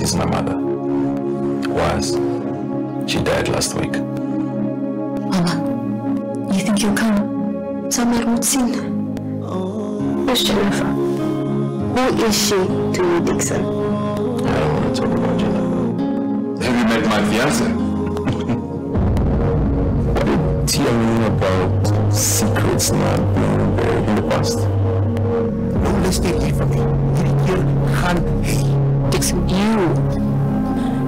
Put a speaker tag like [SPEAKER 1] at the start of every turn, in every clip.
[SPEAKER 1] is my mother. Was. She died last week.
[SPEAKER 2] Mama, you think you'll come? Somewhere won't seen. Where's Jennifer? Who is she to you, Dixon?
[SPEAKER 1] I don't want to talk about Jennifer.
[SPEAKER 3] Have you met my fiancé?
[SPEAKER 1] What did Tia mean about secrets not being buried in the past?
[SPEAKER 4] No, let's take it from me.
[SPEAKER 2] Dixon, you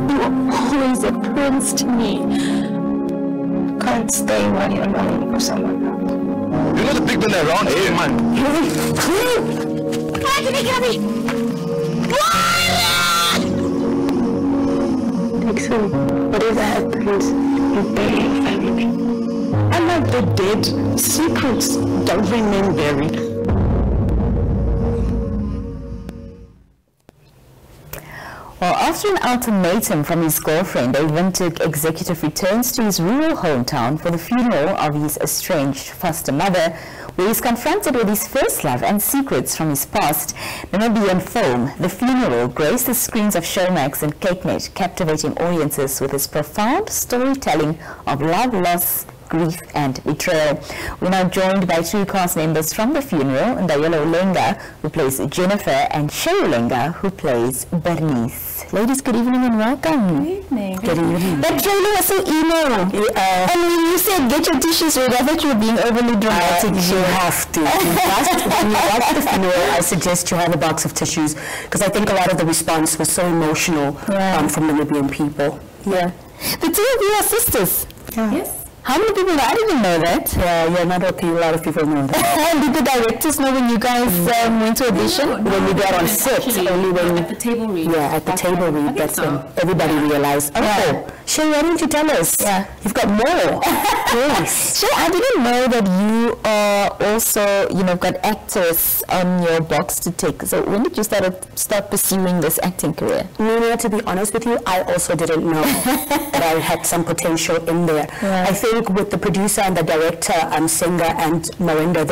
[SPEAKER 2] were always a prince to me. Can't stay while you're running for someone else.
[SPEAKER 3] You know the big man around here, man.
[SPEAKER 2] Dixon, whatever happens, you bury your family.
[SPEAKER 4] Unlike the dead, secrets don't remain buried.
[SPEAKER 5] Well, after an ultimatum from his girlfriend, a Windhoek executive returns to his rural hometown for the funeral of his estranged foster mother, where he's confronted with his first love and secrets from his past. Namibian film, The Funeral, graced the screens of Showmax and kykNET, captivating audiences with its profound storytelling of love, loss, grief and betrayal. We're now joined by two cast members from The Funeral, Ndayelo Lenga, who plays Jennifer, and Shay Lenga, who plays Bernice. Ladies, good evening and welcome.
[SPEAKER 6] Good evening.
[SPEAKER 5] Good evening. That trailer was so emo. And when you said get your tissues ready, I thought you were being overly dramatic.
[SPEAKER 7] You have to. When you watch The Funeral, I suggest you have a box of tissues, because I think a lot of the response was so emotional from Namibian people.
[SPEAKER 5] Yeah. The two of you are sisters.
[SPEAKER 7] Yeah.
[SPEAKER 6] Yes.
[SPEAKER 5] How many people know? I didn't even know that.
[SPEAKER 7] Yeah, not a lot of people know that.
[SPEAKER 5] Did the directors know when you guys went to audition?
[SPEAKER 7] When we got on set, only when...
[SPEAKER 6] At the table read.
[SPEAKER 7] Yeah, at the table read, that's when everybody realized, Shay, why didn't you tell us?
[SPEAKER 5] Yeah.
[SPEAKER 7] You've got more. Yes.
[SPEAKER 5] Shay, I didn't know that you are also, got actors on your box to take. So when did you start pursuing this acting career?
[SPEAKER 7] Nina, to be honest with you, I also didn't know that I had some potential in there.
[SPEAKER 5] Yeah.
[SPEAKER 7] I think with the producer and the director, Senga and Marinda,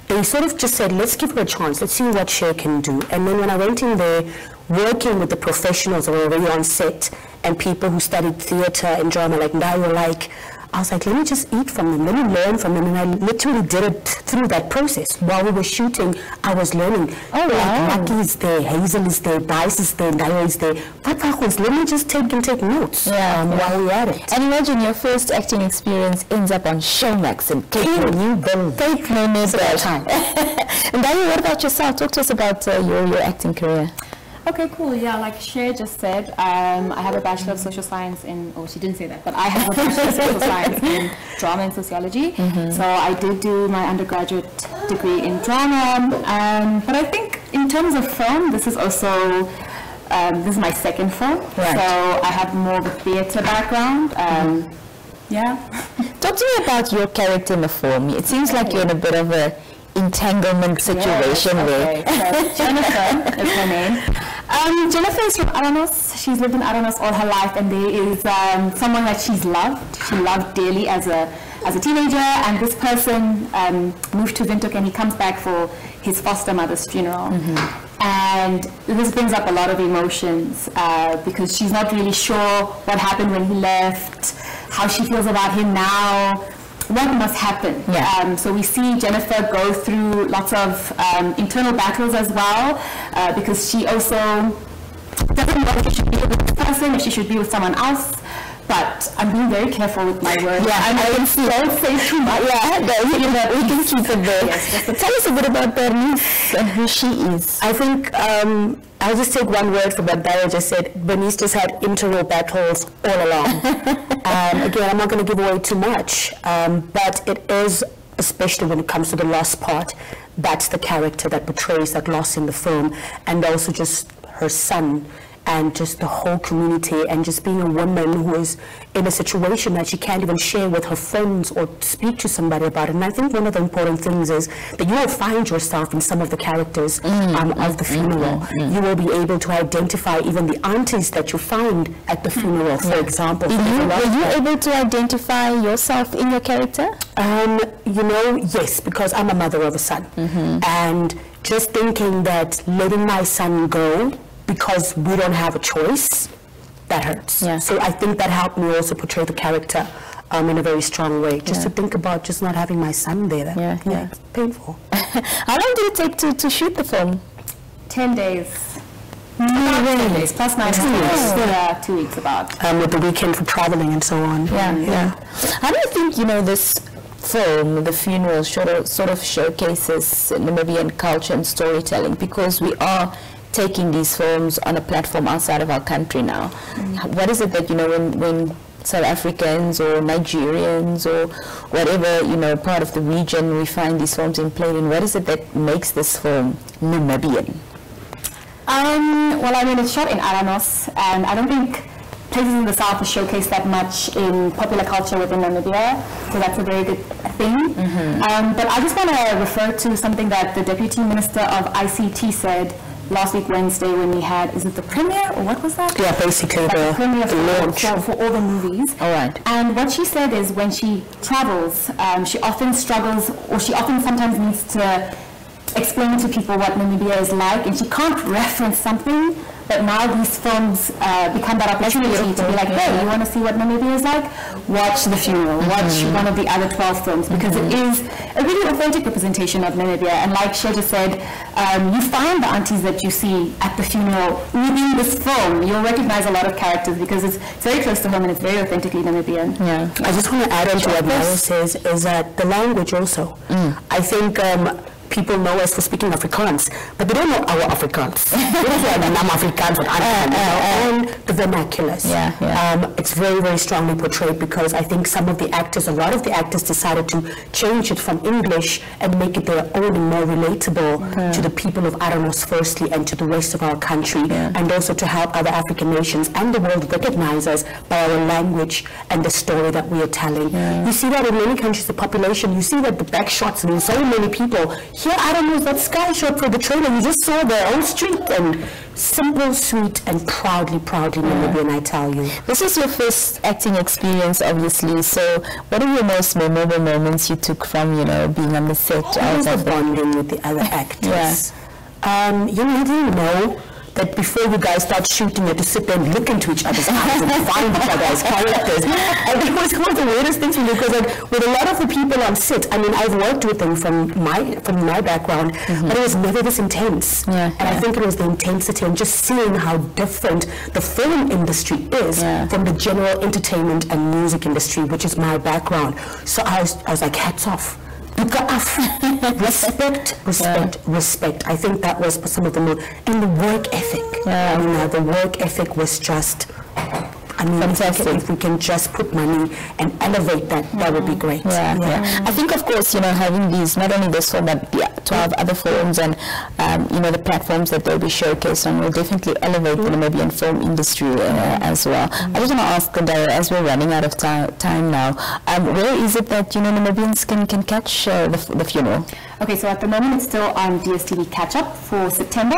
[SPEAKER 7] they sort of just said, let's give her a chance, let's see what Shay can do. And then when I went in there, working with the professionals who were already on set, and people who studied theatre and drama like Ndayo, I was like, let me just eat from them, let me learn from them. And I literally did it through that process. While we were shooting, I was learning.
[SPEAKER 5] Oh, wow.
[SPEAKER 7] Like, Lucky is there, Hazel is there, Dice is there, Ndayo is there. But let me just take notes while we're at it.
[SPEAKER 5] And imagine your first acting experience ends up on Showmax and kykNET. And Ndayo, what about yourself? Talk to us about your acting career.
[SPEAKER 6] Okay, cool. Yeah, like Shay just said, I have a Bachelor of Social Science in, she didn't say that, but I have a Bachelor of Social Science in Drama and Sociology. So I did do my undergraduate degree in drama. But I think in terms of film, this is also, this is my second film.
[SPEAKER 5] Right.
[SPEAKER 6] So I have more of a theatre background. Yeah.
[SPEAKER 5] Talk to me about your character in the film. It seems like you're in a bit of a entanglement situation
[SPEAKER 6] So Jennifer is her name. Jennifer is from Aranos. She's lived in Aranos all her life, and there is someone that she's loved. She loved dearly as a teenager, and this person moved to Windhoek, and he comes back for his foster mother's funeral. And this brings up a lot of emotions because she's not really sure what happened when he left, how she feels about him now. What must happen?
[SPEAKER 5] Yeah.
[SPEAKER 6] So we see Jennifer go through lots of internal battles as well, because she also doesn't know if she should be with this person, if she should be with someone else. But I'm being very careful with my words.
[SPEAKER 5] Yeah, I can see.
[SPEAKER 6] Don't say too much.
[SPEAKER 5] Yeah, we can keep it there.
[SPEAKER 6] Yes,
[SPEAKER 5] tell us a bit about Bernice and who she is.
[SPEAKER 7] I think I'll just take one word from what Dayo just said. Bernice just had internal battles all along. Again, I'm not going to give away too much, but it is, especially when it comes to the loss part, that's the character that portrays that loss in the film, and also just her son and just the whole community, and just being a woman who is in a situation that she can't even share with her friends or speak to somebody about it. And I think one of the important things is that you will find yourself in some of the characters of the funeral. You will be able to identify even the aunties that you find at the funeral, for example.
[SPEAKER 5] Were you able to identify yourself in your character?
[SPEAKER 7] Yes, because I'm a mother of a son. And just thinking that letting my son go because we don't have a choice, that hurts.
[SPEAKER 5] Yeah.
[SPEAKER 7] So I think that helped me also portray the character in a very strong way. Just to think about just not having my son there.
[SPEAKER 5] Yeah.
[SPEAKER 7] It's painful.
[SPEAKER 5] How long did it take to shoot the film?
[SPEAKER 6] 10 days. About 10 days, plus 9 days. Yeah, 2 weeks about.
[SPEAKER 7] With the weekend for traveling and so on.
[SPEAKER 5] Yeah. How do you think, this film, The Funeral, sort of showcases Namibian culture and storytelling? Because we are taking these films on a platform outside of our country now. What is it that, when South Africans or Nigerians or whatever, part of the region, we find these films in play, and what is it that makes this film Namibian?
[SPEAKER 6] Well, it's shot in Aranos, and I don't think places in the south are showcased that much in popular culture within Namibia, so that's a very good thing. But I just want to refer to something that the Deputy Minister of ICT said last week Wednesday when we had, is it the premiere or what was that?
[SPEAKER 7] Yeah, basically the
[SPEAKER 6] premiere
[SPEAKER 7] launch
[SPEAKER 6] for all the movies.
[SPEAKER 5] All right.
[SPEAKER 6] And what she said is when she travels, she often struggles, or she often sometimes needs to explain to people what Namibia is like, and she can't reference something, but now these films become that opportunity to be like, hey, you want to see what Namibia is like? Watch The Funeral, watch one of the other 12 films, because it is a really authentic representation of Namibia. And like Sheja said, you find the aunties that you see at the funeral within this film. You'll recognize a lot of characters because it's very close to home and it's very authentically Namibian.
[SPEAKER 5] Yeah.
[SPEAKER 7] I just want to add on to what Mara says, is that the language also. I think people know us for speaking Afrikaans, but they don't know our Afrikaans. They don't know Nam-Afrikaans and the vernaculars. It's very, very strongly portrayed because I think a lot of the actors decided to change it from English and make it their own and more relatable to the people of Aranos firstly and to the rest of our country, and also to help other African nations and the world recognize us by our language and the story that we are telling. You see that in many countries, the population, you see that the back shots and so many people. Here, I don't know, that sky shot for the trailer, you just saw the whole street, and simple, sweet, and proudly Namibian, I tell you.
[SPEAKER 5] This is your first acting experience, obviously, so what are your most memorable moments you took from, being on the set?
[SPEAKER 7] Always the bonding with the other actors. You didn't know that before you guys start shooting, you have to sit there and look into each other's eyes and find each other as characters. And it was one of the weirdest things for me because with a lot of the people on set, I've worked with them from my background, but it was never this intense. And I think it was the intensity and just seeing how different the film industry is from the general entertainment and music industry, which is my background. So I was like, hats off. Respect. I think that was some of the more, and the work ethic. The work ethic was just, fantastic. If we can just put money and elevate that, that would be great.
[SPEAKER 5] I think, of course, having these, not only this film, but 12 other films and, the platforms that they'll be showcased on will definitely elevate the Namibian film industry as well. I just want to ask, Dara, as we're running out of time now, where is it that, Namibians can catch the funeral?
[SPEAKER 6] Okay, so at the moment it's still on DSTV catch-up for September.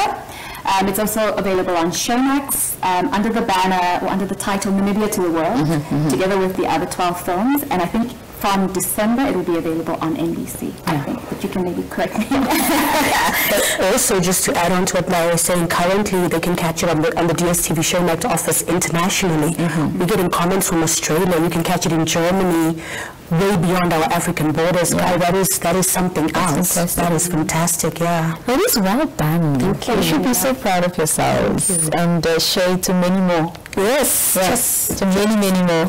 [SPEAKER 6] It's also available on Showmax under the banner or under the title Namibia to the World, together with the other 12 films. And I think from December it will be available on NBC, I think. But you can maybe correct me.
[SPEAKER 7] But also, just to add on to what Lara was saying, currently they can catch it on the DSTV Showmax office internationally. We're getting comments from Australia. You can catch it in Germany, way beyond our African borders. That is something else. That is fantastic,
[SPEAKER 5] It is well done. You should be so proud of yourselves and share to many more.
[SPEAKER 7] Yes.
[SPEAKER 5] To many more.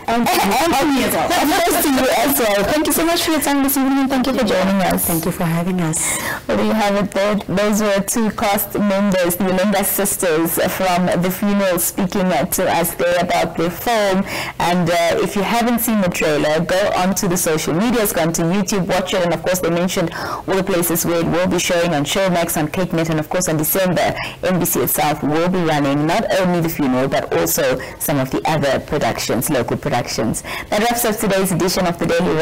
[SPEAKER 5] And me as well. Of course to you as well. Thank you so much for your time this evening. Thank you for joining us.
[SPEAKER 7] Thank you for having us.
[SPEAKER 5] Well, there you have it there. Those were two cast members, the Yolanda sisters from The Funeral, speaking to us there about their film. And if you haven't seen the trailer, go onto the social medias, go onto YouTube, watch it. And of course, they mentioned all the places where it will be showing on Showmax, on kykNET, and of course on December, NBC itself will be running not only The Funeral, but also some of the other productions, local productions. That wraps up today's edition of the Daily